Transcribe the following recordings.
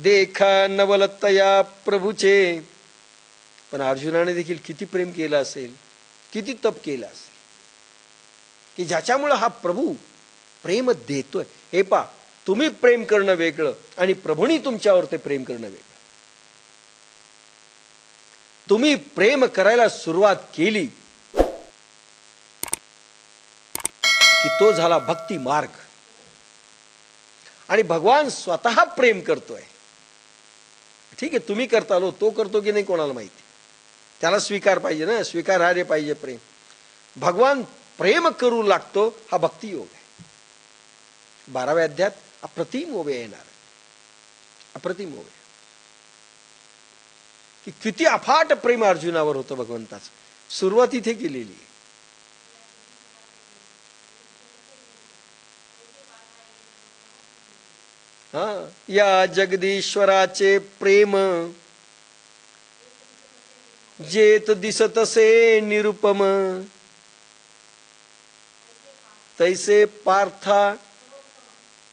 देखा नवलतया प्रभूचे. पण अर्जुनाने देखील किती प्रेम केलं असेल, किती तप केलं असेल की ज्याच्यामुळे हा प्रभू प्रेम देतोय. हे पा, तुम्ही प्रेम करणं वेगळं आणि प्रभूंनी तुमच्यावर ते प्रेम करणं वेगळं. तुम्ही प्रेम करायला सुरुवात केली की तो झाला भक्ती मार्ग. आणि भगवान स्वतः प्रेम करतोय. ठीक आहे, तुम्ही करता लो, तो करतो की नाही कोणाला माहिती, त्याला स्वीकार पाहिजे ना, स्वीकारार्ह पाहिजे प्रेम. भगवान प्रेम करू लागतो, हा भक्ती योग आहे. 12व्या अध्यायात अप्रतिम ओवे येणार, अप्रतिम ओवे की किती अफाट प्रेम अर्जुनावर होतं भगवंताचं. सुरुवात इथे केलेली आहे. या जगदीश्वराचे प्रेम जेत दिसतसे निरुपम, तैसे पार्था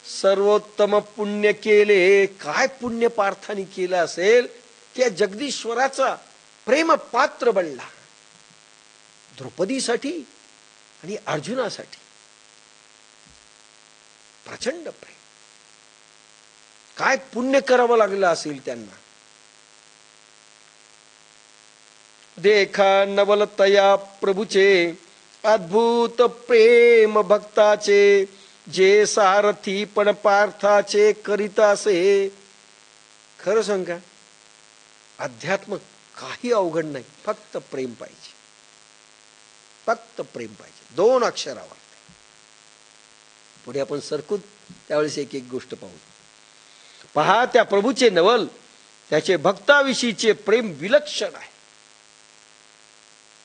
सर्वोत्तम पुण्य केले. काय पुण्य पार्थाने केलं असेल की जगदीश्वराचा प्रेम पात्र बनला. द्रौपदीसाठी आणि अर्जुनासाठी प्रचंड प्रेम. काय पुण्य करावं लागलं असेल त्यांना. देखा नवलतया प्रभूचे अद्भुत प्रेम भक्ताचे, जे सारथी पण पार्थाचे करीत असे. खरं सांग का, अध्यात्म काही अवघड नाही, फक्त प्रेम पाहिजे, फक्त प्रेम पाहिजे. 2 अक्षरावर. पुढे आपण सरकू त्यावेळेस एक एक गोष्ट पाहू. पहा, त्या प्रभूचे नवल, त्याचे भक्ताविषयीचे प्रेम विलक्षण आहे,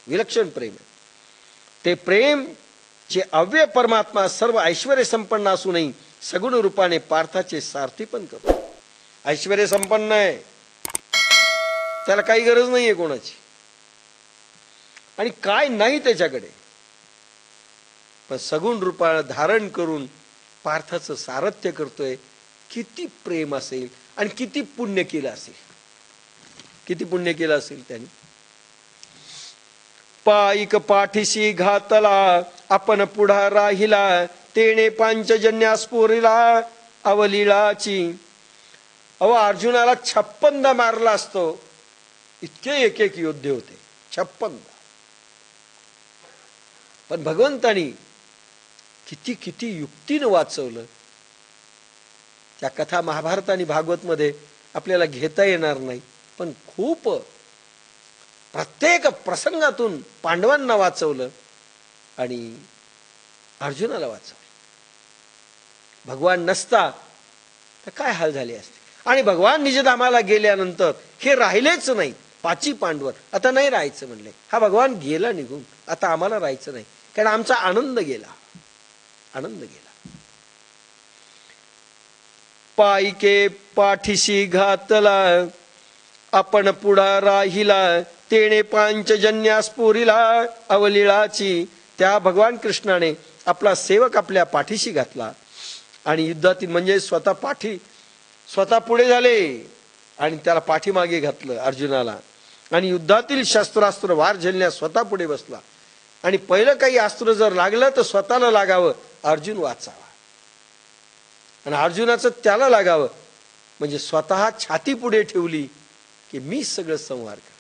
विलक्षण प्रेम आहे. ते प्रेम जे अव्यय परमात्मा सर्व ऐश्वर्य संपन्न असूनही सगुण रूपाने पार्थाचे सारथी पण करतो. ऐश्वर्य संपन्न आहे, त्याला काही गरज नाहीये कोणाची, आणि काय नाही त्याच्याकडे, पण सगुण रूपाने धारण करून पार्थाचं सारथ्य करतोय. किती प्रेम असेल आणि किती पुण्य केलं असेल, किती पुण्य केलं असेल त्यांनी. पाईक पाठीशी घातला आपण पुढा राहिला, तेणे पांचजन्या स्फुरिला अवलीळाची. अर्जुनाला 56दा मारला असतो, इतके एक एक योद्धे होते, 56दा. पण भगवंतानी किती किती युक्तीनं वाचवलं. त्या कथा महाभारत आणि भागवत मध्ये आपल्याला घेता येणार नाही, पण खूप प्रत्येक प्रसंगातून पांडवांना वाचवलं आणि अर्जुनाला वाचवलं. भगवान नसता तर काय हाल झाले असते. आणि भगवान निजधामाला गेल्यानंतर हे राहिलेच नाही. 5 पांडव आता नाही राहायचं म्हणले. हा भगवान गेला निघून, आता आम्हाला राहायचं नाही, कारण आमचा आनंद गेला, आनंद गेला. पाईके पाठीशी घातला आपण पुढा राहिला, तेणे पांचजन्या स्फुरिला अवलीळाची. त्या भगवान कृष्णाने आपला सेवक आपल्या पाठीशी घातला आणि युद्धातील म्हणजे स्वतः पुढे झाले आणि त्याला पाठीमागे घातलं अर्जुनाला. आणि युद्धातील शस्त्रास्त्र वार झेलण्यास स्वतः पुढे बसला. आणि पहिलं काही अस्त्र जर लागलं तर स्वतःला लागावं, अर्जुन वाचावा. आणि अर्जुनाचं त्याला लागावं म्हणजे स्वतः छाती पुढे ठेवली की मी सगळं संहार कर,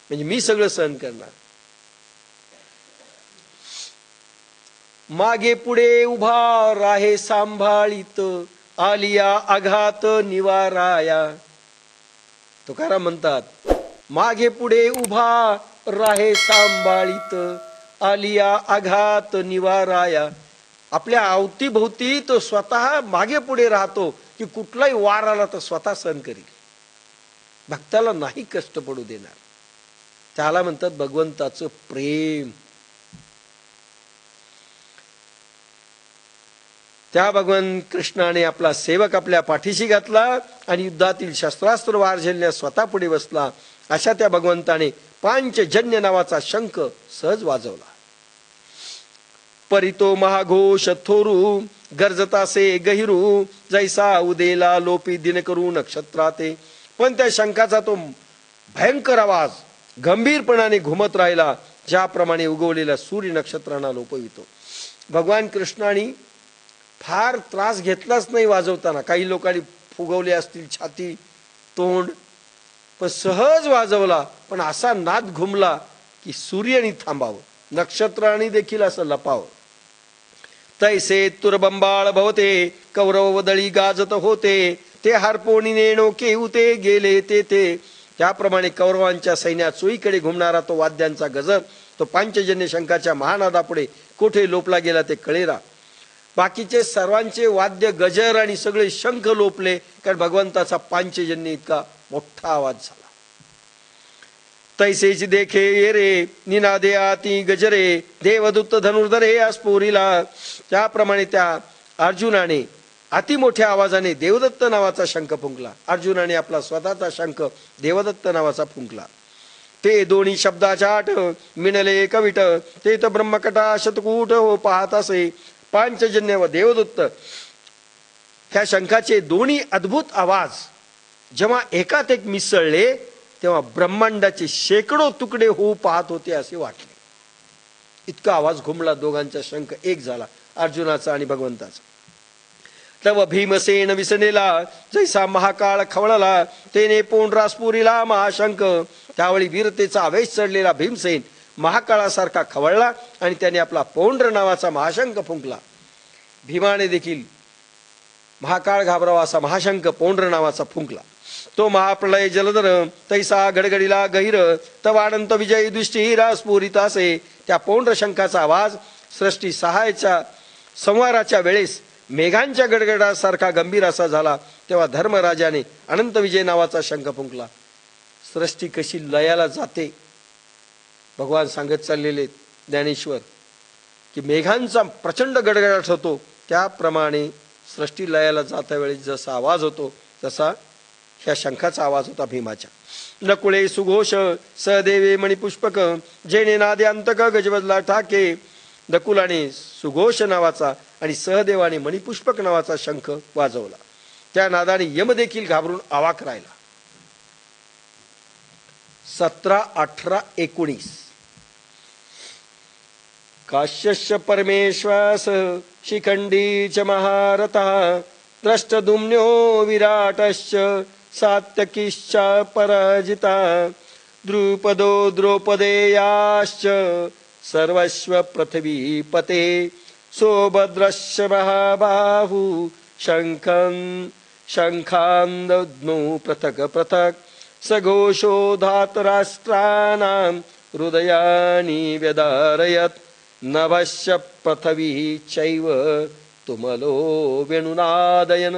म्हणजे मी सगळं सहन करणार. मागे पुढे उभा राहे सांभाळीत, आलिया आघात निवाराया. तुकाराम म्हणतात, मागे पुढे उभा राहे सांभाळीत, आलिया आघात निवाराया. आपल्या अवतीभोवती तो स्वतः मागे पुढे राहतो की कुठलाही वार आला तर स्वतः सहन करील, भक्ताला नाही कष्ट पडू देणार. त्याला म्हणतात भगवंताचं प्रेम. त्या भगवान कृष्णाने आपला सेवक आपल्या पाठीशी घातला आणि युद्धातील शस्त्रास्त्र वार झेलण्यास स्वतः पुढे बसला. अशा त्या भगवंताने पांचजन्य नावाचा शंख सहज वाजवला. परितो महाघोष थोरू गरजतासे गहिरू जैसा उदेला लोपी दिन करू नक्षत्राते. पण त्या शंखाचा तो भयंकर आवाज गंभीरपणाने घुमत राहिला, ज्याप्रमाणे उगवलेल्या सूर्य नक्षत्रांना लोपवितो. भगवान कृष्णाने फार त्रास घेतलाच नाही वाजवताना. काही लोकांनी फुगवले असतील छाती तोंड, पण सहज वाजवला. पण असा नाद घुमला की सूर्याने थांबावं, नक्षत्रांनी देखील असं लपावं. तैसे तुरबंबाळ भवते कौरव वदळी गाजत होते, ते हारपोणी नेणो केऊते गेले ते. त्याप्रमाणे कौरवांच्या सैन्यात चोहीकडे घुमणारा तो वाद्यांचा गजर, तो पांचजन्य शंखाच्या महानादापुढे कुठे लोपला गेला ते कळेना. बाकीचे सर्वांचे वाद्य गजर आणि सगळे शंख लोपले, कारण भगवंताचा पांचजन्य इतका मोठा आवाज झाला. तैसेच देखे ये रे निनादे आती गजरे देवदूत धनुर्धरे अस्फुरिला. त्याप्रमाणे त्या अर्जुनाने अति मोठ्या आवाजाने देवदत्त नावाचा शंख फुंकला. अर्जुनाने आपला स्वतःचा शंख देवदत्त नावाचा फुंकला. ते दोन्ही शब्दाच्या आठ मिणले कविट, ते तर ब्रह्मकटा शतकूट हो पाहत असे. पांचजन्य व देवदत्त ह्या शंखाचे दोन्ही अद्भुत आवाज जेव्हा एकात एक मिसळले, तेव्हा ब्रह्मांडाचे शेकडो तुकडे होऊ पाहत होते असे वाटले. इतका आवाज घुमला, दोघांचा शंख एक झाला, अर्जुनाचा आणि भगवंताचा. तव भीमसेन विसनेला जैसा महाकाळ खवळला, तेने पोंड्रा स्फुरिला महाशंख. त्यावेळी वीरतेचा आवेश चढलेला भीमसेन महाकाळासारखा खवळला आणि त्याने आपला पौंड्र नावाचा महाशंख फुंकला. भीमाने देखील महाकाळ घाबरावा असा महाशंख पौंड्र नावाचा फुंकला. तो महाप्रलय जलधर तैसा गडगडीला गहिर, तव अनंत विजय दृष्टीरा स्फुरितासे. त्या पौंड्र शंखाचा आवाज सृष्टी सहायच्या संवाराच्या वेळेस मेघांच्या गडगडासारखा गंभीर असा झाला. तेव्हा धर्मराजाने अनंत विजय नावाचा शंख फुंकला. सृष्टी कशी लयाला जाते भगवान सांगत चाललेले ज्ञानेश्वर, की मेघांचा प्रचंड गडगडाट होतो, त्याप्रमाणे सृष्टी लयाला जाता वेळी जसा आवाज होतो तसा ह्या शंखाचा आवाज होता भीमाच्या. नकुळे सुघोष सहदेवे मणिपुष्पक, जेणे नाद्यांतक गजबजला ठाके. नकुलाने सुघोष नावाचा आणि सहदेवाने मणिपुष्पक नावाचा शंख वाजवला. त्या नादाने यम देखील घाबरून अवाक राहिला. 17, 18, 19 काश्यश्च परमेश्वास शिखंडी च महारथः, द्रष्टद्युम्नो विराटश्च सात्यकीश्च पराजिता. द्रुपदो द्रौपदेयाश्च सर्वस्व पृथ्वीपते, सोभद्रश्च महाबाहु शंखान्दद्मौ पृथक् पृथक्. सघोषो धातराष्ट्राणां हृदयानि व्यदारयत्, नभश्च पृथ्वी चैव तुमलो वेणुनादयन.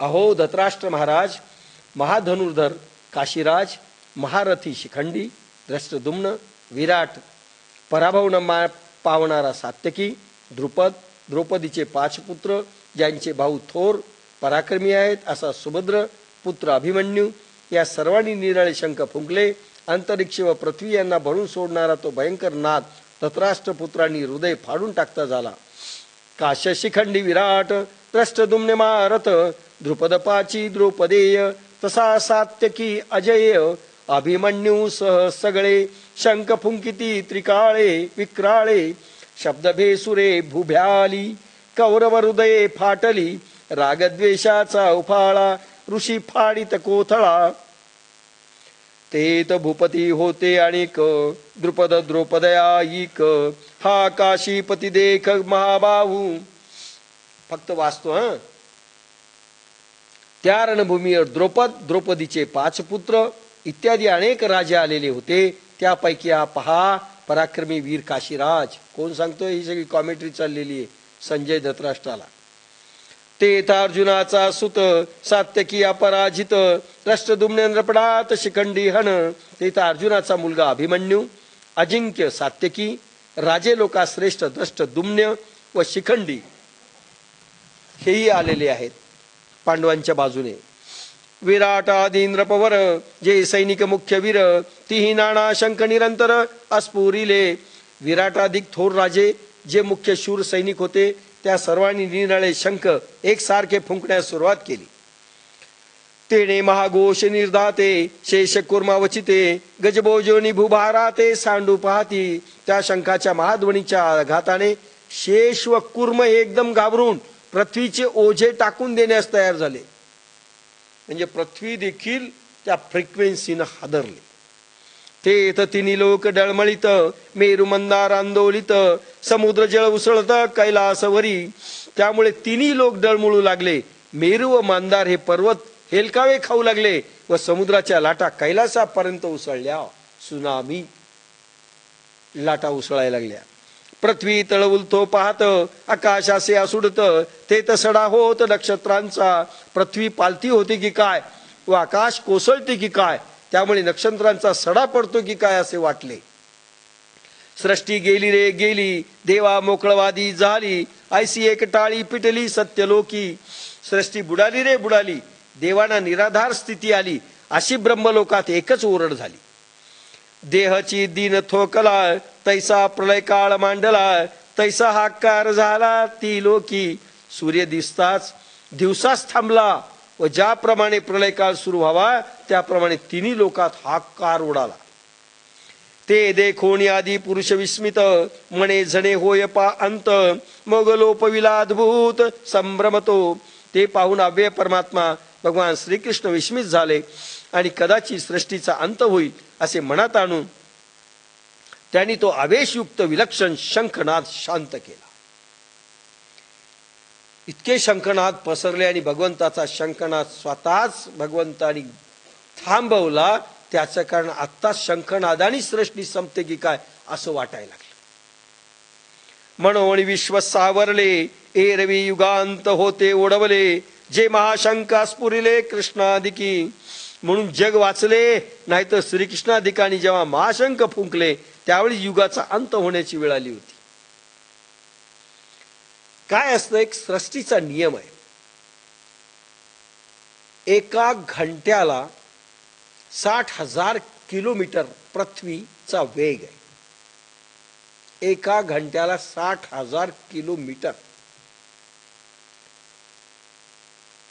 अहो धतराष्ट्र महाराज, महाधनुर्धर काशीराज, महारथी शिखंडी, द्रष्टद्युम्न, विराट, पराभव न पावणारा सात्यकी, द्रुपद, द्रौपदीचे 5 पुत्र ज्यांचे भाऊ थोर पराक्रमी आहेत असा सुभद्र, पुत्र अभिमन्यू, या सर्वांनी निराळे शंख फुंकले. अंतरिक्ष व पृथ्वी यांना भरून सोडणारा तो भयंकर नाद धतराष्ट्र पुत्रांनी हृदय फाडून टाकता झाला. काश्य शिखंडी विराट, द्रष्टद्युम्न महारथ, द्रुपद 5 द्रौपदेय, तसा सात्यकी अजय, अभिमन्यू सह सगळे. शंख फुंकिती त्रिकाळे विक्राळे, शब्द भेसुरे भुभ्याली. कौरव हृदये फाटली, रागद्वेषाचा उफाळा. ऋषी फाडित कोथळा, तेत भूपती होते अनेक. द्रुपद द्रौपदयायिक, हा काशीपती देख महाबाहू. फक्त वाचतो त्या रणभूमीवर द्रौपद, द्रौपदीचे 5 पुत्र इत्यादी अनेक राजे आलेले होते. त्यापैकी हा पहा पराक्रमी वीर काशीराज. कोण सांगतोय? ही सगळी कॉमेंट्री चाललेली आहे संजय धतराष्ट्राला. ते अर्जुनाचा सुत सात्यकी अपराजित, द्रष्टद्युम्न नृपडात शिखंडी हन. ते अर्जुनाचा मुलगा अभिमन्यू, अजिंक्य सात्यकी, राजे लोकाश्रेष्ठ द्रष्टद्युम्न व शिखंडी हेही आलेले आहेत पांडवांच्या बाजूने. विराट आदींद्र पवर जे सैनिक मुख्य वीर तिही नाना शंख निरंतर अस्फुरिले. विराटाधिक थोर राजे जे मुख्य शूर सैनिक होते त्या सर्वांनी निराळे शंख एकसारखे फुंकण्यास सुरुवात केली. तेणे महाघोष निर्धाते शेष कुर्मावचिते गजबोजोनी भूभाराते सांडू पाहती. त्या शंखाच्या महाध्वनीच्या आघाताने शेष व कुर्म हे एकदम घाबरून पृथ्वीचे ओझे टाकून देण्यास तयार झाले. म्हणजे पृथ्वी देखील त्या फ्रिक्वेन्सीनं हादरली. ते तिन्ही लोक डळमळीत मेरू मंदार आंदोलित समुद्र जळ उसळत कैलासवरी. त्यामुळे तिन्ही लोक डळमळू लागले. मेरू व मंदार हे पर्वत हेलकावे खाऊ लागले व समुद्राच्या लाटा कैलासापर्यंत उसळल्या. सुनामी लाटा उसळायला लागल्या. पृथ्वी तळउलतो पाहत आकाशासे असुडत ते तसडा होत नक्षत्रांचा. पृथ्वी पालती होती की काय व आकाश कोसळते की काय, त्यामुळे नक्षत्रांचा सडा पडतो की काय असे वाटले. सृष्टी गेली रे गेली देवा मोकळवादी झाली. ऐसी एक टाळी पिटली सत्यलोकी. सृष्टी बुडाली रे बुडाली, देवांना निराधार स्थिती आली अशी ब्रह्मलोकात एकच ओरड झाली. देहाची दिन थोकला तैसा प्रलय काळ मांडला. तैसा हाकार झाला ती लोकी. सूर्य दिसताच दिवसाच थांबला व ज्याप्रमाणे प्रलय काळ सुरू व्हावा त्याप्रमाणे तिन्ही लोकात हाकार उडाला. ते देखोनी आदी पुरुष विस्मित म्हणे जणे होय पा अंत. मग लोपविला अद्भुत संभ्रमतो. ते पाहून अव्यय परमात्मा भगवान श्रीकृष्ण विस्मित झाले आणि कदाचित सृष्टीचा अंत होईल असे मनात आणून त्यांनी तो आवेशयुक्त विलक्षण शंखनाद शांत केला. इतके शंखनाद पसरले आणि भगवंताचा शंखनाद स्वतःच भगवंतानी थांबवला. त्याचं कारण आत्ता शंखनादानी सृष्टी संपते की काय असं वाटायला लागलं. म्हणून विश्व सावरले एरवी युगांत होते ओढवले. जे महाशंका स्फुरिले कृष्णाधिकी. म्हणून जग वाचले, नाहीतर श्रीकृष्णाधिकांनी जेव्हा महाशंख फुंकले त्यावेळी युगाचा अंत होण्याची वेळ आली होती. काय असतं, एक सृष्टीचा नियम आहे. एका घंट्याला 60,000 किलोमीटर पृथ्वीचा वेग आहे. एका घंट्याला 60,000 किलोमीटर.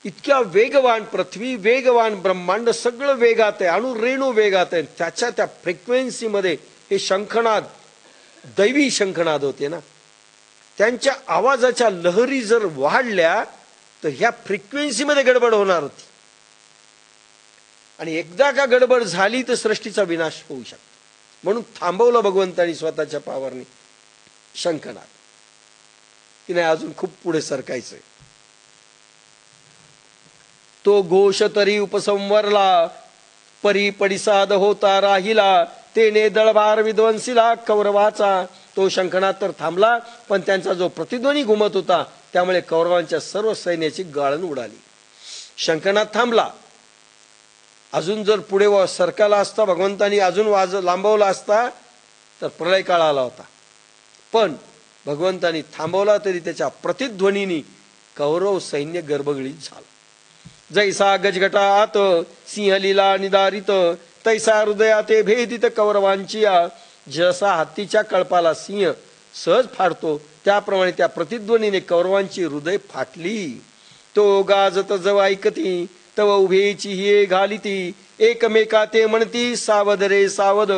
इतक्या वेगवान पृथ्वी, वेगवान ब्रह्मांड, सगळं वेगात आहे. अणुरेणू वेगात आहे. त्याच्या त्या फ्रिक्वेन्सी मध्ये हे शंखनाद दैवी शंखनाद होते ना. त्यांच्या आवाजाच्या लहरी जर वाढल्या तर ह्या फ्रिक्वेन्सी मध्ये गडबड होणार होती आणि एकदा का गडबड झाली तर सृष्टीचा विनाश होऊ शकतो. म्हणून थांबवलं भगवंतानी स्वतःच्या पावरने शंखनाद की नाही अजून खूप पुढे सरकायचंय. तो घोष तरी उपसंवरला परी पडिसाद होता राहिला. तेने दळभार विध्वंसीला कौरवाचा. तो शंखनाद तर थांबला पण त्यांचा जो प्रतिध्वनी घुमत होता त्यामुळे कौरवांच्या सर्व सैन्याची गाळण उडाली. शंखनाद थांबला. अजून जर पुढे सरकाला असता, भगवंतानी अजून लांबवला असता तर प्रलय काळ आला होता. पण भगवंतानी थांबवला तरी त्याच्या प्रतिध्वनीने कौरव सैन्य गर्भगळीत झालं. जैसा गजगटात सिंहलीला निदारित तैसा हृदयाते भेदित कौरवांची. जसा हत्तीच्या कळपाला सिंह सहज फाडतो त्याप्रमाणे त्या प्रतिध्वनीने कौरवांची हृदय फाटली. तो गाजत जव ऐकती तव उभेची हे घालिती. एकमेका ते म्हणती सावध रे सावध.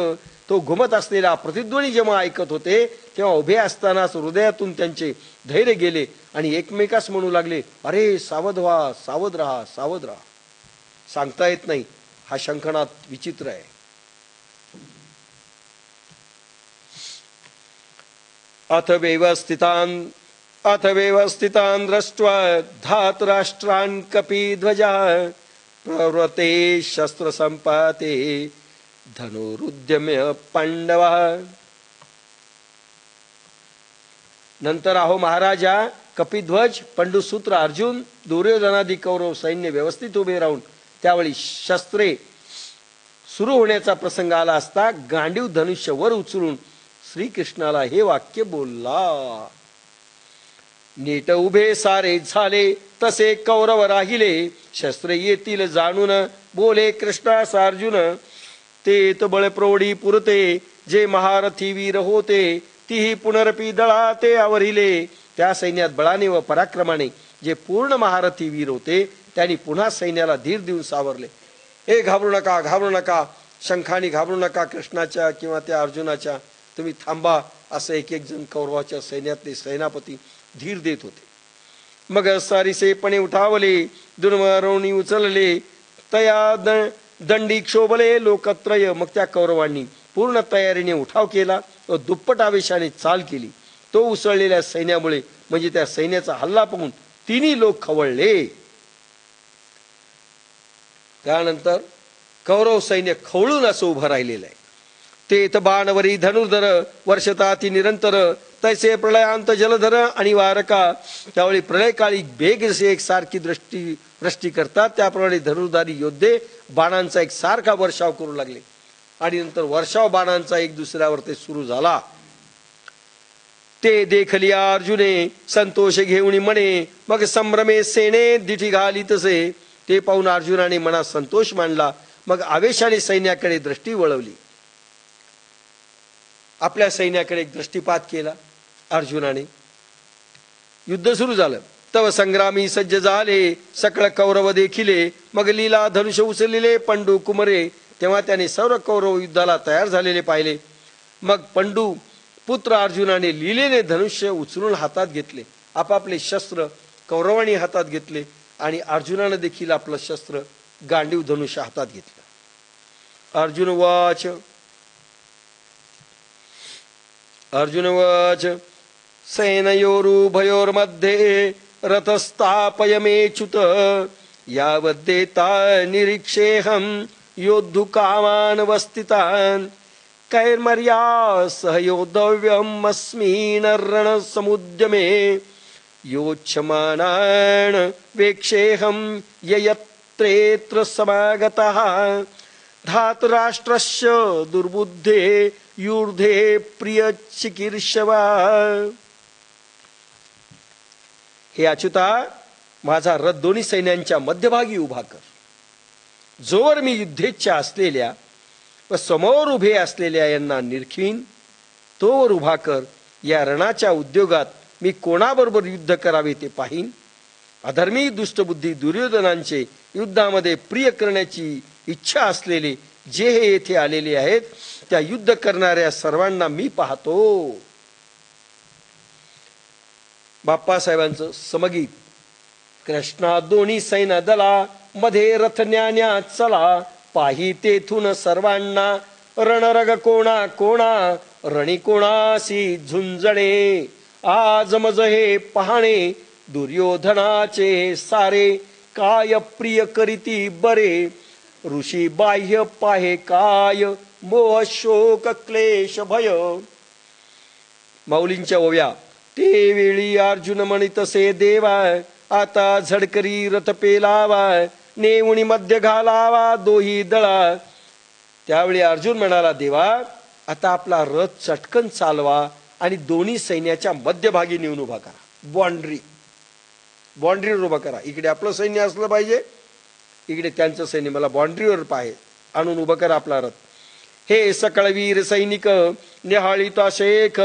तो घुमत असलेला प्रतिध्वनी जेव्हा ऐकत होते तेव्हा उभे असतानाच हृदयातून त्यांचे धैर्य गेले आणि एकमेकास म्हणू लागले, अरे सावध व्हा, सावध राहा, सावध राहा. सांगता येत नाही. हा शंखनाद विचित्र आहे. अथ व्यवस्थितान दृष्ट्वा धातराष्ट्रान कपिध्वजा प्रवृते शस्त्र संपाते धनुरुद्यम्य पांडवा. नंतर अहो महाराजा कपिध्वज, पंडुसूत्र अर्जुन, दुर्योधनादी कौरव सैन्य व्यवस्थित उभे राहून त्यावेळी शस्त्रे सुरू होण्याचा प्रसंग आला असता गांडीव धनुष्य वर उचलून श्रीकृष्णाला हे वाक्य बोलला. नीट उभे सारे झाले तसे कौरव राहिले शस्त्र येतील जाणून बोले कृष्णास अर्जुन तेत बळ प्रौढी पुरते जे महारथी वीर होते तीही पुनरपी दळा ते आवरिले त्या सैन्यात बळाने व पराक्रमाने जे पूर्ण महारथी वीर होते त्यांनी पुन्हा सैन्याला धीर देऊन सावरले. हे घाबरू नका, घाबरू नका, शंखानी घाबरू नका कृष्णाच्या किंवा त्या अर्जुनाच्या, तुम्ही थांबा, असं एक एक जण कौरवाच्या सैन्यातले सेनापती धीर देत होते. मग सारिसेपणे उठावले दुर्मरवणी उचलले तया दंडी क्षोभले लोकत्रय. मग त्या कौरवांनी पूर्ण तयारीने उठाव केला व दुप्पट आवेशाने चाल केली. तो उसळलेल्या सैन्यामुळे म्हणजे त्या सैन्याचा हल्ला पाहून तिन्ही लोक खवळले. त्यानंतर कौरव सैन्य खवळून असं उभं राहिलेलं आहे. तेथ बाणवरी धनुर्धर वर्षताती निरंतर तैसे प्रलयांत जलधर आणि वारका. त्यावेळी प्रलयकाळी बेग जसे एक सारखी वृष्टी करतात त्याप्रमाणे धनुर्धारी योद्धे बाणांचा एक सारखा वर्षाव करू लागले आणि नंतर वर्षाव बाणांचा एक दुसऱ्यावर ते सुरू झाला. ते देखलिया अर्जुने संतोष घेऊन म्हणे मग संभ्रमे सेने दिठी घाली तसे. ते पाहून अर्जुनाने मनात संतोष मानला. मग आवेशाने सैन्याकडे दृष्टी वळवली. आपल्या सैन्याकडे एक दृष्टिपात केला अर्जुनाने. युद्ध सुरू झालं. तव संग्रामी सज्ज झाले सकळ कौरव देखिले. मग लीला धनुष्य उचललेले पंडू कुमरे. तेव्हा त्याने सर्व कौरव युद्धाला तयार झालेले पाहिले. मग पंडू पुत्र अर्जुनाने लीलेने धनुष्य उचलून हातात घेतले. आपापले शस्त्र कौरवांनी हातात घेतले आणि अर्जुनाने देखील आपलं शस्त्र गांडीव धनुष्य हातात घेतलं. अर्जुन वाच सेनयोरुभयोर्मध्ये रथस्थापयमेच्युत यावद्देता निरीक्षेहं योद्धुकामान् वस्थितान् कैर्मर्या सहयोद्धव्यम् अस्मिन् रणसमुद्यमे योच्छमानान् वेक्षेहं ययत्रेऽत्र समागतः धातराष्ट्रस्य दुर्बुद्धे यूर्धे प्रिय चिकीर्षवा. हे अच्युता, माझा रथ दोन्ही सैन्यांच्या मध्यभागी उभा कर. जोवर मी युद्धेच्छा असलेल्या व समोर उभे असलेल्या यांना निरखीन तोवर उभा कर. या रणाच्या उद्योगात मी कोणाबरोबर युद्ध करावे ते पाहीन. अधर्मी दुष्टबुद्धी दुर्योधनांचे युद्धामध्ये प्रिय करण्याची इच्छा असलेले जे हे येथे आलेले आहेत त्या युद्ध करणाऱ्या सर्वांना मी पाहतो. बाप्पासाहेबांचं समगीत. कृष्णा दोन्ही सैन्य दला मध्ये रथ न्यान्या चला पाही तेथून सर्वांना रणरग कोणा कोणा रणी कोणासी झुंजणे. आज मज हे पाहणे दुर्योधनाचे सारे काय प्रिय करीती बरे. ऋषी बाह्य पाहे काय मोह शोक क्लेश भय. माऊलींच्या ओव्या. ते वेळी अर्जुन म्हणितसे देवा आता झडकरी रथ पेलावा नेऊनी मध्य घालावा दोही दळा. त्यावेळी अर्जुन म्हणाला देवा आता आपला रथ चटकन चालवा आणि दोन्ही सैन्याच्या मध्यभागी नेऊन उभा करा. बाँड्रीवर उभा करा. इकडे आपलं सैन्य असलं पाहिजे, इकडे त्यांचं सैन्य. मला बाँड्रीवर पाहे आणून उभं करा आपला रथ. हे सकळवीर सैनिक निहाळीता शेख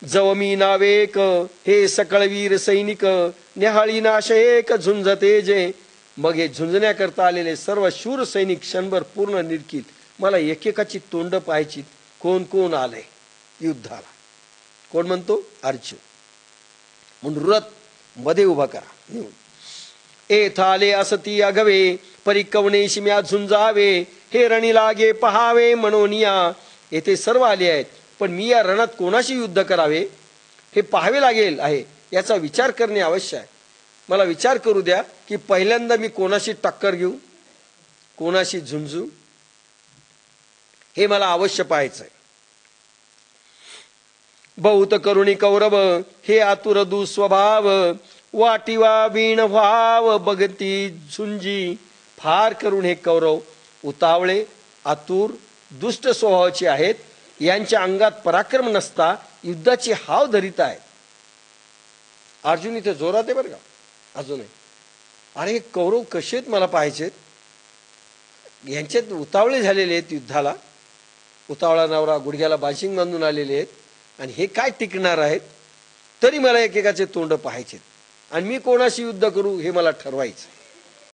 जवमी नावेक. हे सकळवीर सैनिक निहाळीना शेख झुंजते जे. मग हे झुंजण्याकरता आलेले सर्व शूर सैनिक क्षणभर पूर्ण निरखील. मला एकेकाची तोंड पाहायची. कोण कोण आलंय युद्धाला. कोण म्हणतो? अर्जुन. म्हणून रथ मध्ये उभा करा नेऊन. थाले असती अगवे परिकवणेशी म्या झुंजावे. हे रणी लागे पहावे मनोनिया. येथे सर्व आले आहेत पण मी या रणात कोणाशी युद्ध करावे हे पाहावे लागेल आहे. याचा विचार करणे आवश्यक आहे. मला विचार करू द्या की पहिल्यांदा मी कोणाशी टक्कर घेऊ, कोणाशी झुंजू, हे मला अवश्य पाहायचं आहे. बहुत करुणी कौरव हे आतुर दुस्वभाव वाटिवा वीण व्हाव बगती झुंजी. फार करून हे कौरव उतावळे आतुर दुष्ट स्वभावाचे आहेत. यांच्या अंगात पराक्रम नसता युद्धाची हाव धरीत आहेत. अर्जुन इथे जोरात आहे बरं का अजूनही. अरे कौरव कसे आहेत मला पाहायचेत. यांच्यात उतावळे झालेले आहेत युद्धाला. उतावळा नवरा गुडघ्याला बाशिंग बांधून आलेले आहेत आणि हे काय टिकणार आहेत. तरी मला एकेकाचे तोंड पाहायचे आणि मी कोणाशी युद्ध करू हे मला ठरवायचं.